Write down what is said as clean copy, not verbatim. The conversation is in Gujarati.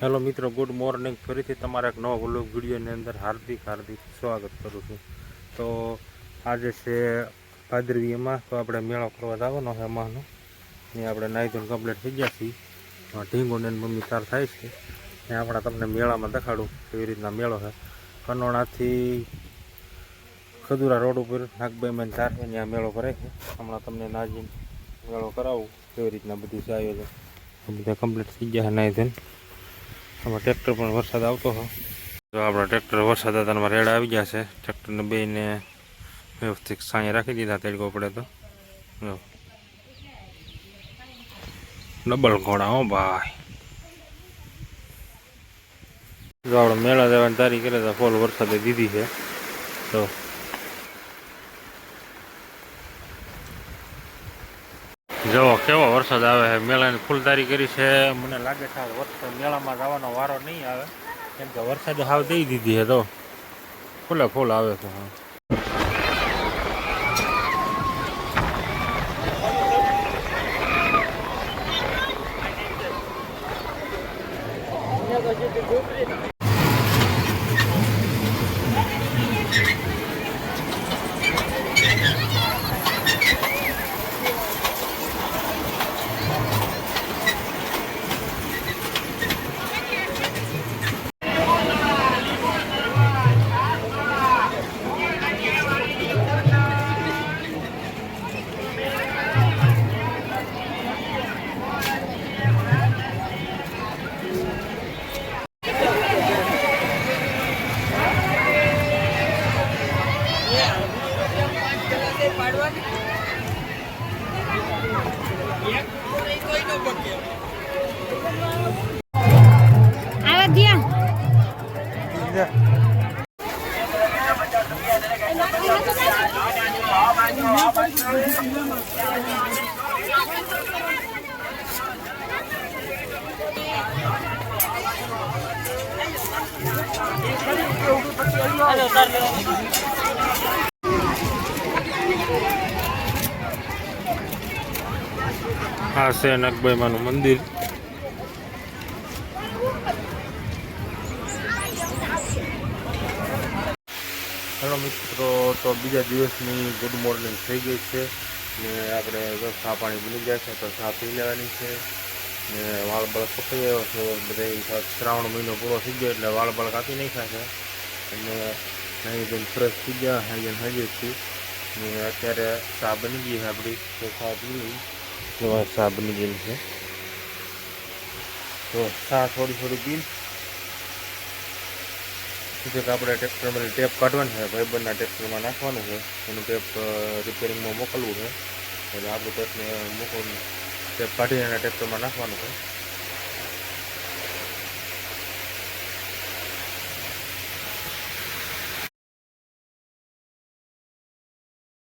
હેલો મિત્રો, ગુડ મોર્નિંગ. ફરીથી તમારા એક નવા વ્લોગ વિડીયોની અંદર હાર્દિક સ્વાગત કરું છું. તો આજે છે ભાદરવી એમાં, તો આપણે મેળો કરવા જવાનો છે એમાંનો. એ આપણે નાહી ધોઈને કમ્પ્લીટ થઈ ગયા છીએ. ઢીંગોને મમ્મી તાર થાય છે એ આપણે તમને મેળામાં દેખાડું કેવી રીતના મેળો છે. કનોડાથી ખદુરા રોડ ઉપર નાગબાઈમાં તાર છે ત્યાં મેળો ભરાય છે. હમણાં તમને નાજી મેળો કરાવું કેવી રીતના બધું છે આયોજન. બધા કમ્પ્લીટ થઈ ગયા છે નાહી ધોઈને. આમાં ટ્રેક્ટર પણ વરસાદ આવતો હોય તો આપણા ટ્રેક્ટર વરસાદ હતા રેડા આવી ગયા છે. ટ્રેક્ટરને બેને વ્યવસ્થિત સાંઈ રાખી દીધા તડકો પડે તો. ડબલ ઘોડા હો ભાઈ. જો આપણે મેળા જવાની તારીખ કરે તો ફૂલ વરસાદે દીધી છે. તો જો કેવો વરસાદ આવે છે. મેળાની ફૂલ તારી કરી છે. મને લાગે છે વરસાદ મેળામાં જવાનો વારો નહીં આવે, કેમ કે વરસાદે હાવ દઈ દીધી છે. તો ફૂલે ફૂલ આવે છે. આ છે નાગબાઈમાનું મંદિર. હેલો મિત્રો, તો બીજા દિવસની ગુડ મોર્નિંગ થઈ ગઈ છે ને આપણે ચા પાણી બની જાય છે તો ચા પી લેવાની છે ને વાળ બળ કપાઈ આવ્યો છે. બધા શ્રાવણ મહિનો પૂરો થઈ ગયો એટલે વાળ બળ કાપી નાખ્યા છે અને અહીં ફ્રેશ થઈ ગયા હાજર છીએ ને અત્યારે ચા બની ગઈ છે આપણી. તો ચા પી ચા બની ગયેલી છે. તો ચા થોડી પી કે આપણે ટ્રેક્ટરમાં ટેપ કાઢવાનું છે. ભાઈબંધના ટ્રેક્ટરમાં નાખવાનું છે. એનું ટેપ રિપેરિંગમાં મોકલવું છે એટલે આપણું ટેપને ટેપ કાઢીને એના ટ્રેક્ટરમાં નાખવાનું છે.